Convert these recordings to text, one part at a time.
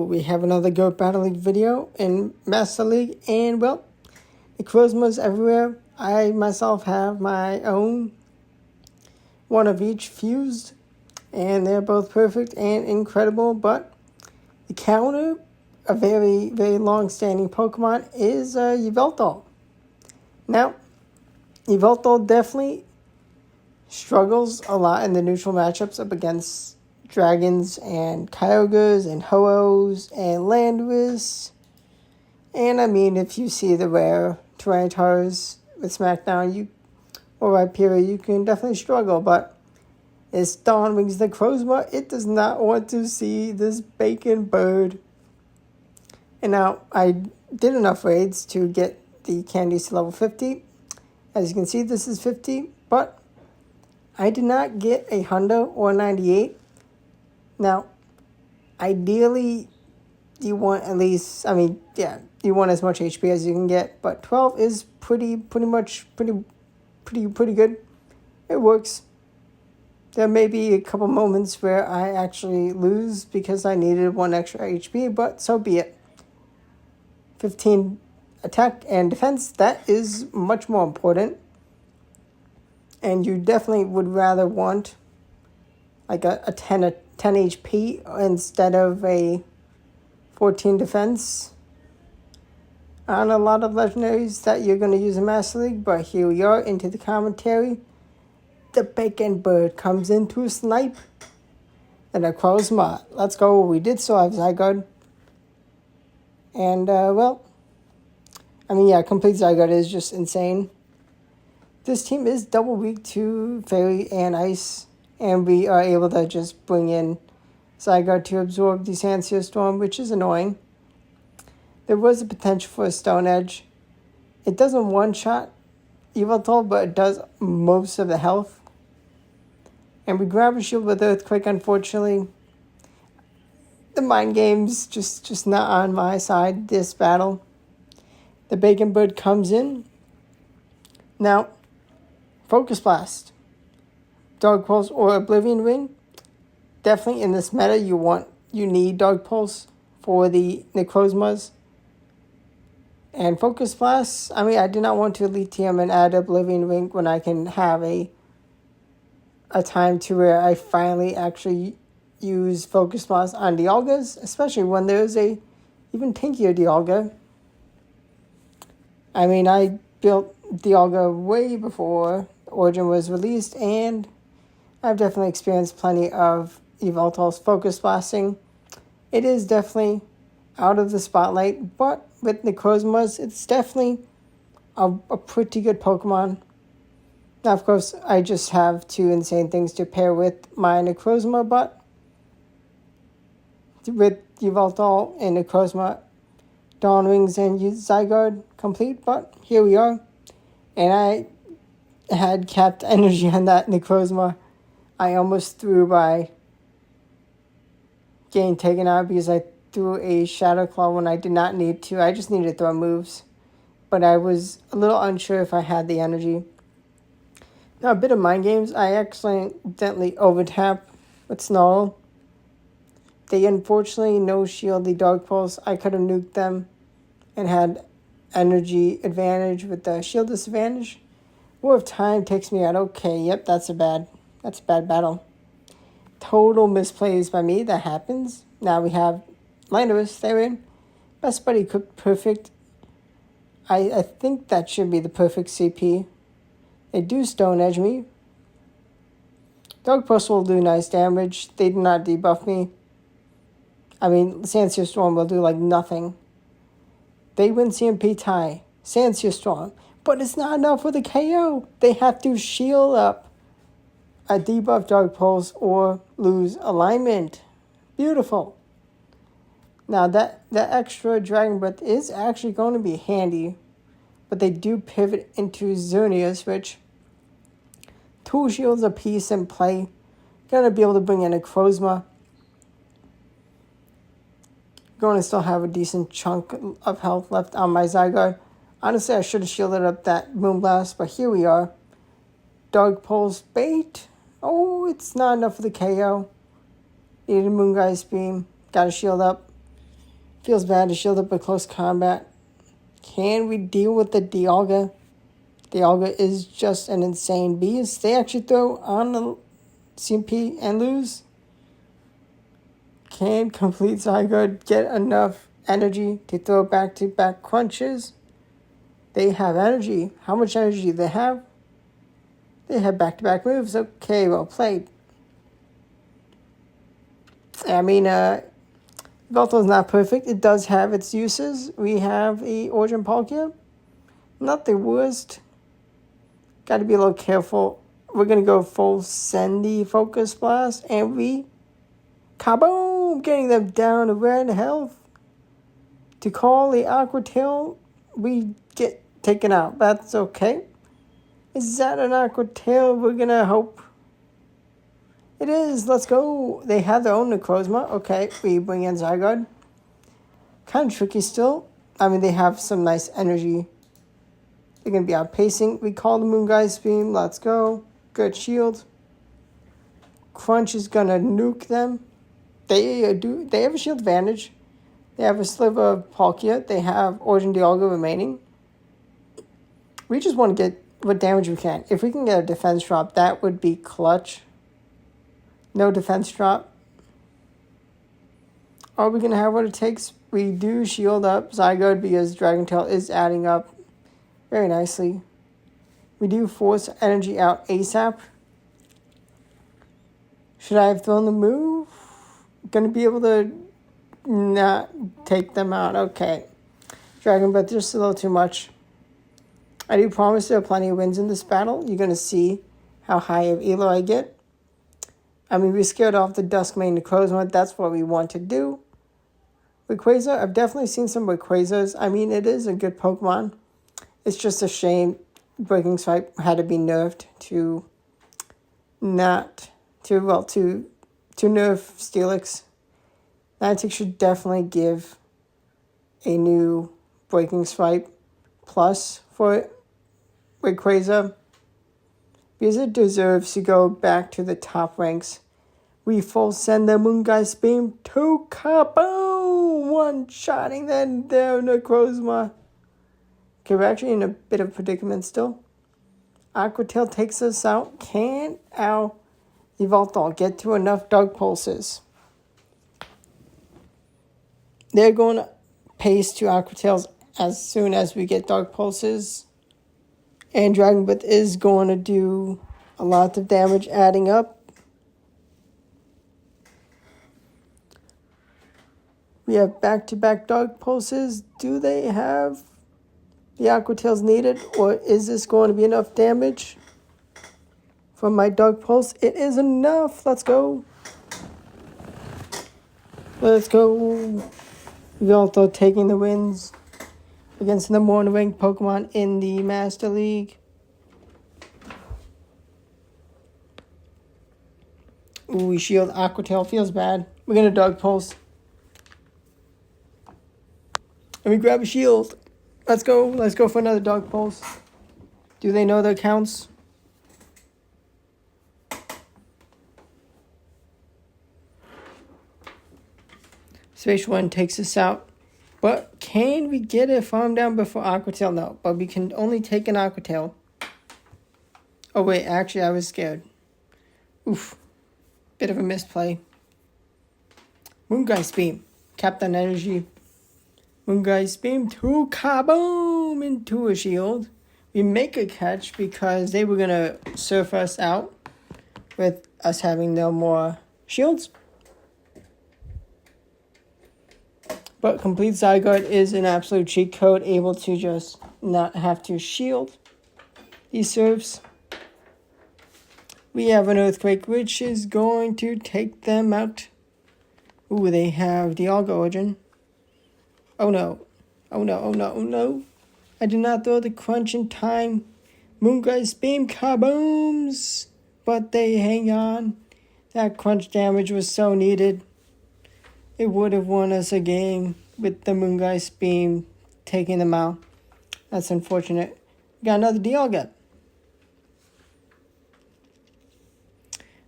we have another Go Battle League video in Master League, and well, Necrozma's everywhere. I myself have my own, one of each fused, and they're both perfect and incredible, but the counter, a very, very long-standing Pokemon, is Yveltal. Now, Yveltal definitely struggles a lot in the neutral matchups up against Dragons and Kyogres and Ho-Ohs and Landorus. And I mean, if you see the rare Tyranitars with SmackDown or Rhyperior, you can definitely struggle. But it's Dawnwing's Necrozma. It does not want to see this bacon bird. And now, I did enough raids to get the candies to level 50. As you can see, this is 50, but I did not get a Hundo or 98. Now, ideally, you want at least, you want as much HP as you can get, but 12 is pretty good. It works. There may be a couple moments where I actually lose because I needed 1 extra HP, but so be it. 15 attack and defense, that is much more important. And you definitely would rather want like a 10 HP instead of a 14 defense on a lot of legendaries that you're going to use in Master League. But here we are into the commentary. The bacon bird comes in to snipe the Necrozma. Let's go. We did still have Zygarde. And, complete Zygarde is just insane. This team is double weak to Fairy and Ice, and we are able to just bring in Zygarde to absorb the Sandsear Storm, which is annoying. There was a potential for a Stone Edge. It doesn't one-shot Yveltal, but it does most of the health. And we grab a shield with Earthquake, unfortunately. The mind game's just not on my side this battle. The Bacon Bird comes in. Now, Focus Blast, Dark Pulse, or Oblivion Ring. Definitely in this meta, you need Dark Pulse for the Necrozmas. And Focus Blast, I did not want to Elite TM and add Oblivion Ring when I can have a time to where I finally actually use Focus Blast on Dialgas, especially when there's a even tinkier Dialga. I built Dialga way before Origin was released, and I've definitely experienced plenty of Yveltal's Focus Blasting. It is definitely out of the spotlight, but with Necrozmas, it's definitely a pretty good Pokemon. Now, of course, I just have 2 insane things to pair with my Necrozma, but with Yveltal and Necrozma, Dawnwings and Zygarde complete, but here we are. And I had capped energy on that Necrozma. I almost threw by getting taken out because I threw a Shadow Claw when I did not need to. I just needed to throw moves. But I was a little unsure if I had the energy. Now, a bit of mind games. I accidentally overtap with Snarl. They unfortunately no-shield the Dark Pulse. I could have nuked them and had energy advantage with the shield disadvantage. War of Time takes me out. Okay, yep, that's a bad battle. Total misplays by me. That happens. Now we have Landorus. They're in. Best Buddy cooked perfect. I think that should be the perfect CP. They do Stone Edge me. Dark Pulse will do nice damage. They do not debuff me. Sandsear Storm will do nothing. They win CMP tie. Sandsear Storm. But it's not enough for the KO. They have to shield up a debuff Dark Pulse or lose alignment. Beautiful. Now that extra Dragon Breath is actually going to be handy. But they do pivot into Xerneas, which 2 shields apiece in play. Gonna be able to bring in a Necrozma. Going to still have a decent chunk of health left on my Zygarde. Honestly, I should have shielded up that Moonblast, but here we are. Dark Pulse bait. Oh, it's not enough for the KO. Needed Moongeist Beam. Got to shield up. Feels bad to shield up at close combat. Can we deal with the Dialga? Dialga is just an insane beast. They actually throw on the CMP and lose. Can complete Zygarde get enough energy to throw back-to-back crunches? They have energy. How much energy do they have? They have back-to-back moves. Okay, well played. I mean, Yveltal is not perfect. It does have its uses. We have the Origin Palkia. Not the worst. Got to be a little careful. We're going to go full Sandy Focus Blast. And we... Kaboom! Getting them down to red health. To call the Aqua Tail, we get taken out. That's okay. Is that an Aqua Tail? We're going to hope. It is. Let's go. They have their own Necrozma. Okay, we bring in Zygarde. Kind of tricky still. I mean, they have some nice energy. They're going to be outpacing. We call the Moongeist Beam. Let's go. Good shield. Crunch is going to nuke them. They have a shield advantage. They have a sliver of Palkia. They have Origin Dialga remaining. We just want to get what damage we can. If we can get a defense drop, that would be clutch. No defense drop. Are we going to have what it takes? We do shield up Zygarde because Dragon Tail is adding up very nicely. We do force energy out ASAP. Should I have thrown the move? Going to be able to not take them out. Okay. Dragon Breath just a little too much. I do promise there are plenty of wins in this battle. You're going to see how high of Elo I get. I mean, we scared off the Duskmane Necrozma. That's what we want to do. Rayquaza, I've definitely seen some Rayquazas. I mean, it is a good Pokemon. It's just a shame Breaking Swipe had to be nerfed to nerf Steelix. Niantic should definitely give a new Breaking Swipe plus for Rayquaza, because it deserves to go back to the top ranks. We full send the Moongeist Beam to kaboom! One-shotting then their Necrozma. Okay, we're actually in a bit of a predicament still. Aqua Tail takes us out. Can our Yveltal get to enough Dark Pulses? They're going to pace to Aqua Tails as soon as we get Dark Pulses. And Dragon Breath is going to do a lot of damage adding up. We have back-to-back Dark Pulses. Do they have the Aqua Tails needed? Or is this going to be enough damage from my Dark Pulse? It is enough. Let's go. Let's go. Yveltal taking the wins against the number one ranked Pokemon in the Master League. Ooh, we shield Aqua Tail. Feels bad. We're going to Dark Pulse. And we grab a shield. Let's go. Let's go for another Dark Pulse. Do they know their counts? Space One takes us out. But can we get a farm down before Aqua Tail? No, but we can only take an Aqua Tail. Oh wait, actually I was scared. Oof. Bit of a misplay. Moongeist Beam. Captain Energy. Moongeist Beam to kaboom into a shield. We make a catch because they were going to surf us out with us having no more shields. But Complete Zygarde is an absolute cheat code, able to just not have to shield these serves. We have an Earthquake, which is going to take them out. Ooh, they have the Dialga Origin. Oh no. Oh no, oh no, oh no. I did not throw the crunch in time. Moongeist Beam kabooms. But they hang on. That crunch damage was so needed. It would have won us a game with the Moongeist Beam taking them out. That's unfortunate. We got another Dialga.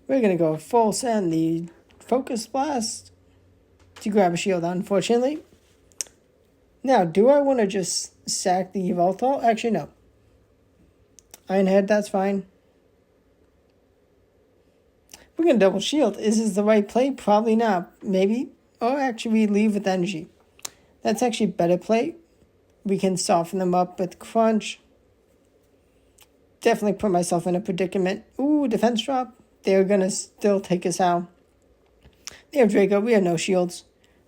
We're going to go full send the Focus Blast to grab a shield, unfortunately. Now, do I want to just sack the Yveltal? Actually, no. Iron Head, that's fine. We're going to double shield. Is this the right play? Probably not. Maybe. Or actually, we leave with energy. That's actually better play. We can soften them up with crunch. Definitely put myself in a predicament. Ooh, defense drop. They're going to still take us out. They have Draco. We have no shields.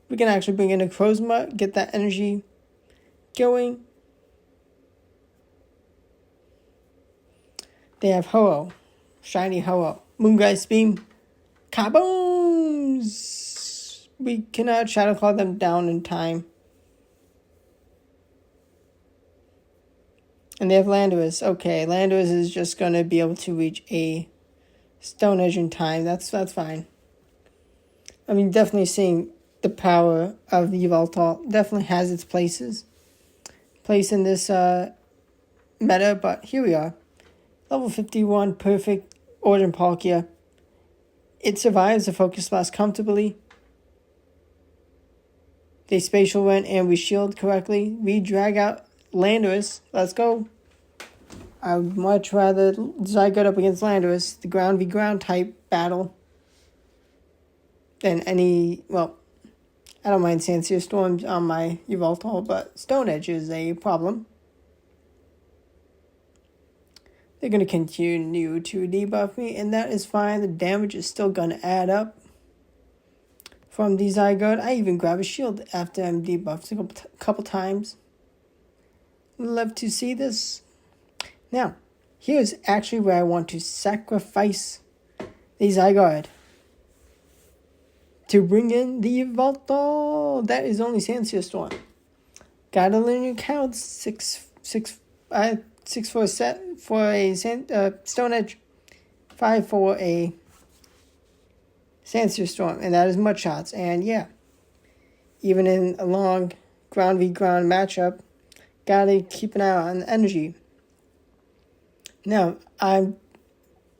We can actually bring in a Necrozma, get that energy going. They have Ho-Oh. Shiny Ho-Oh. Moongeist Beam. Kabooms! We cannot Shadow Claw them down in time. And they have Landorus. Okay, Landorus is just going to be able to reach a Stone Edge in time. That's fine. I mean, definitely seeing the power of the Yveltal definitely has its place in this meta, but here we are. Level 51, perfect Origin Palkia. It survives the Focus Blast comfortably. They spatial rent and we shield correctly. We drag out Landorus. Let's go. I would much rather Zygarde up against Landorus, the ground v ground type battle, than any, well, I don't mind Sandsear Storms on my Yveltal, but Stone Edge is a problem. They're going to continue to debuff me, and that is fine. The damage is still going to add up from the Zygarde. I even grab a shield after I'm debuffed a couple times. Love to see this. Now, here's actually where I want to sacrifice the Zygarde to bring in the Yveltal. That is only Sandsear Storm. Gotta learn your counts. 6 for a set for a Stone Edge, 5 for a Sandsear Storm, and that is mud shots. And yeah, even in a long ground v ground matchup, gotta keep an eye on the energy. Now, I'm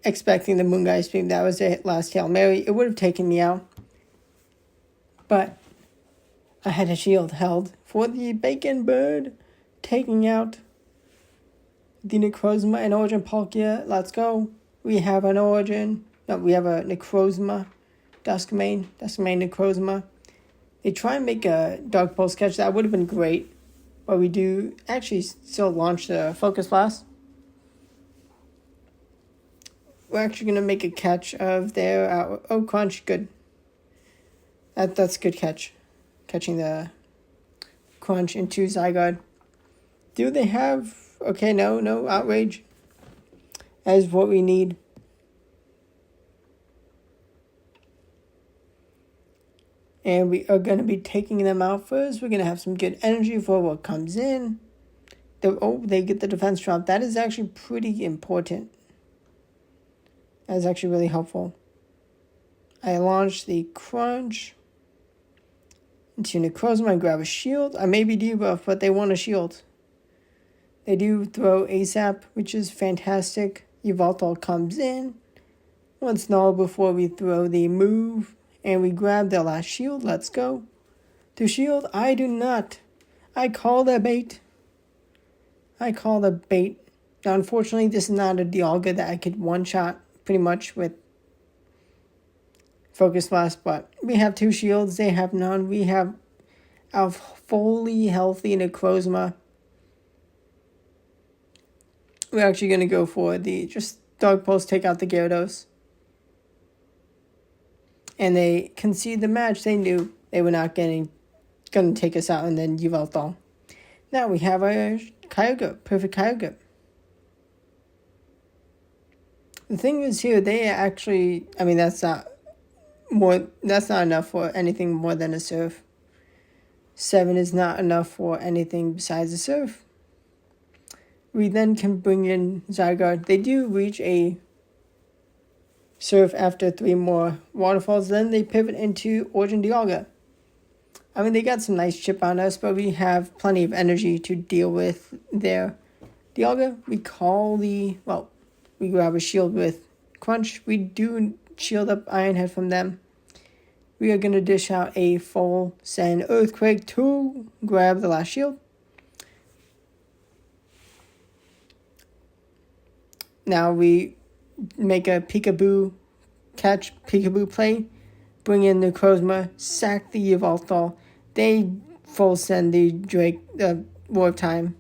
expecting the Moongeist Beam. That was the last Hail Mary. It would have taken me out, but I had a shield held for the Bacon Bird, taking out the Necrozma and Origin Palkia. Let's go. We have an Origin. No, we have a Necrozma. Duskmane Necrozma. They try and make a Dark Pulse catch. That would have been great. But we do actually still launch the Focus Blast. We're actually going to make a catch of their... oh, Crunch. Good. That's a good catch. Catching the Crunch into Zygarde. Do they have... Okay, no Outrage. That is what we need. And we are going to be taking them out first. We're going to have some good energy for what comes in. They get the defense drop. That is actually pretty important. That is actually really helpful. I launched the Crunch into Necrozma and grab a shield. I may be debuffed, but they want a shield. They do throw ASAP, which is fantastic. Yveltal comes in. Once null before we throw the move. And we grab the last shield. Let's go. To shield, I do not. I call the bait. Now, unfortunately, this is not a Dialga that I could one-shot pretty much with Focus Blast. But we have 2 shields. They have none. We have a fully healthy Necrozma. We're actually going to go for the just Dark Pulse, take out the Gyarados. And they concede the match. They knew they were not going to take us out, and then Yveltal. Now we have our Kyogre, perfect Kyogre. The thing is here, they actually, I mean, that's not enough for anything more than a Surf. 7 is not enough for anything besides a Surf. We then can bring in Zygarde. They do reach a Surf after 3 more waterfalls. Then they pivot into Origin Dialga. I mean, they got some nice chip on us, but we have plenty of energy to deal with their Dialga. We grab a shield with Crunch. We do shield up Iron Head from them. we are going to dish out a full send Earthquake to grab the last shield. Now we make a peekaboo catch, peekaboo play, bring in the Necrozma, sack the Yveltal. They full send the Drake, War of Time.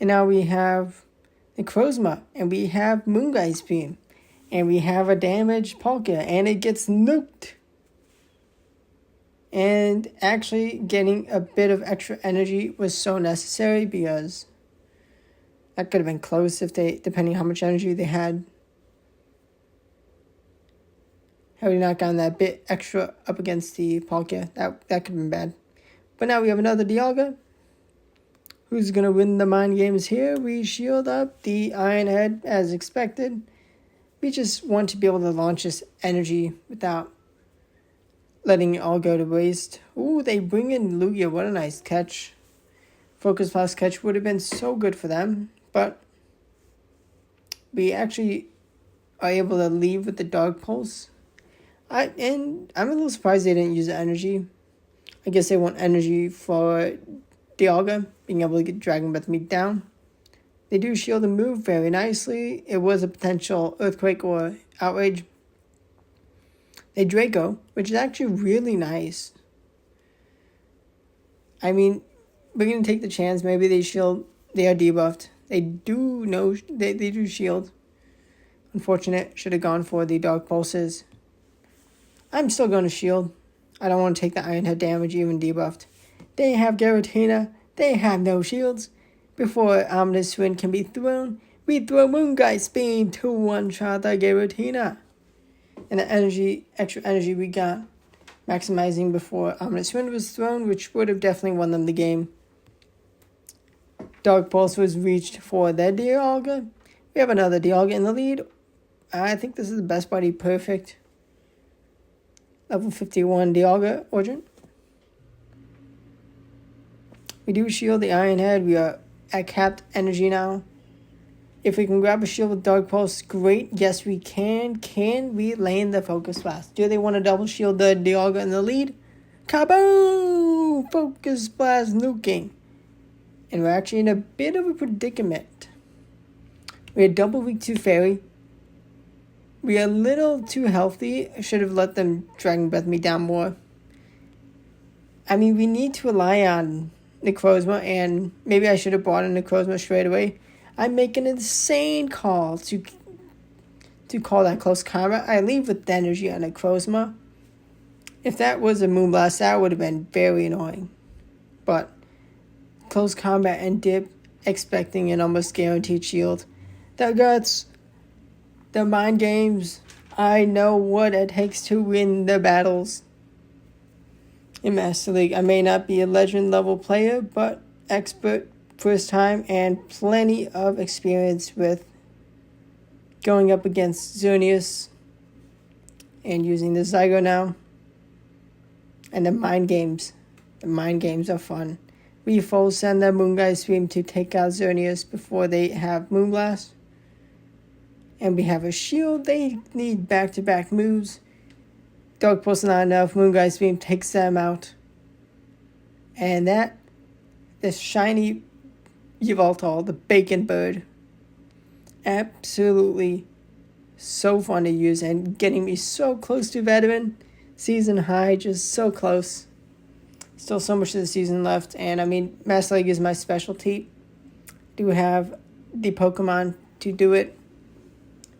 And now we have Necrozma, and we have Moongeist Beam, and we have a damaged Palkia, and it gets nuked. And actually getting a bit of extra energy was so necessary, because that could have been close if they, depending how much energy they had. Had we not gotten that bit extra up against the Palkia, that could have been bad. But now we have another Dialga. Who's going to win the mind games here? We shield up the Iron Head as expected. We just want to be able to launch this energy without letting it all go to waste. Ooh, they bring in Lugia. What a nice catch. Focus Blast catch would have been so good for them. But we actually are able to leave with the Dark Pulse. And I'm a little surprised they didn't use the energy. I guess they want energy for Dialga being able to get Dragon Breath Meat down. They do shield and move very nicely. It was a potential Earthquake or Outrage. They Draco, which is actually really nice. I mean, we're going to take the chance. Maybe they shield. They are debuffed. They do shield. Unfortunate. Should have gone for the Dark Pulses. I'm still going to shield. I don't want to take the Iron Head damage, even debuffed. They have Giratina. They have no shields. Before Ominous Wind can be thrown, we throw Moongeist Beam to one-shot the Giratina. And the extra energy we got, maximizing before Ominous Wind was thrown, which would have definitely won them the game. Dark Pulse was reached for their Dialga. We have another Dialga in the lead. I think this is the best buddy perfect. Level 51 Dialga Origin. We do shield the Iron Head. We are at capped energy now. If we can grab a shield with Dark Pulse, great. Yes, we can. Can we lane the Focus Blast? Do they want to double shield the Dialga in the lead? Kaboom! Focus Blast nuking. And we're actually in a bit of a predicament. We had double weak 2 Fairy. We are a little too healthy. I should have let them Dragon Breath me down more. I mean, we need to rely on Necrozma, and maybe I should have brought in Necrozma straight away. I make an insane call to call that close combat. I leave with the energy on Necrozma. If that was a Moonblast, that would have been very annoying. But close combat and dip, expecting an almost guaranteed shield. The guts. The mind games. I know what it takes to win the battles. In Master League, I may not be a legend level player, but expert first time and plenty of experience with going up against Xerneas and using the Zygo now. And the mind games. The mind games are fun. We full send the Moongeist Beam to take out Xerneas before they have Moonblast. And we have a shield. They need back-to-back moves. Dark Pulse not enough. Moongeist Beam takes them out. And this Shiny Yveltal, the Bacon Bird, absolutely so fun to use and getting me so close to Veteran. Season high, just so close. Still so much of the season left. And I mean, Master League is my specialty. Do have the Pokemon to do it.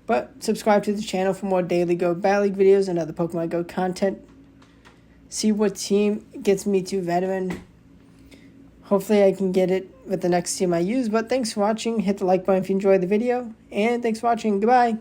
But subscribe to the channel for more daily Go Battle League videos and other Pokemon Go content. See what team gets me to Veteran. Hopefully I can get it with the next team I use. But thanks for watching. Hit the like button if you enjoyed the video. And thanks for watching. Goodbye.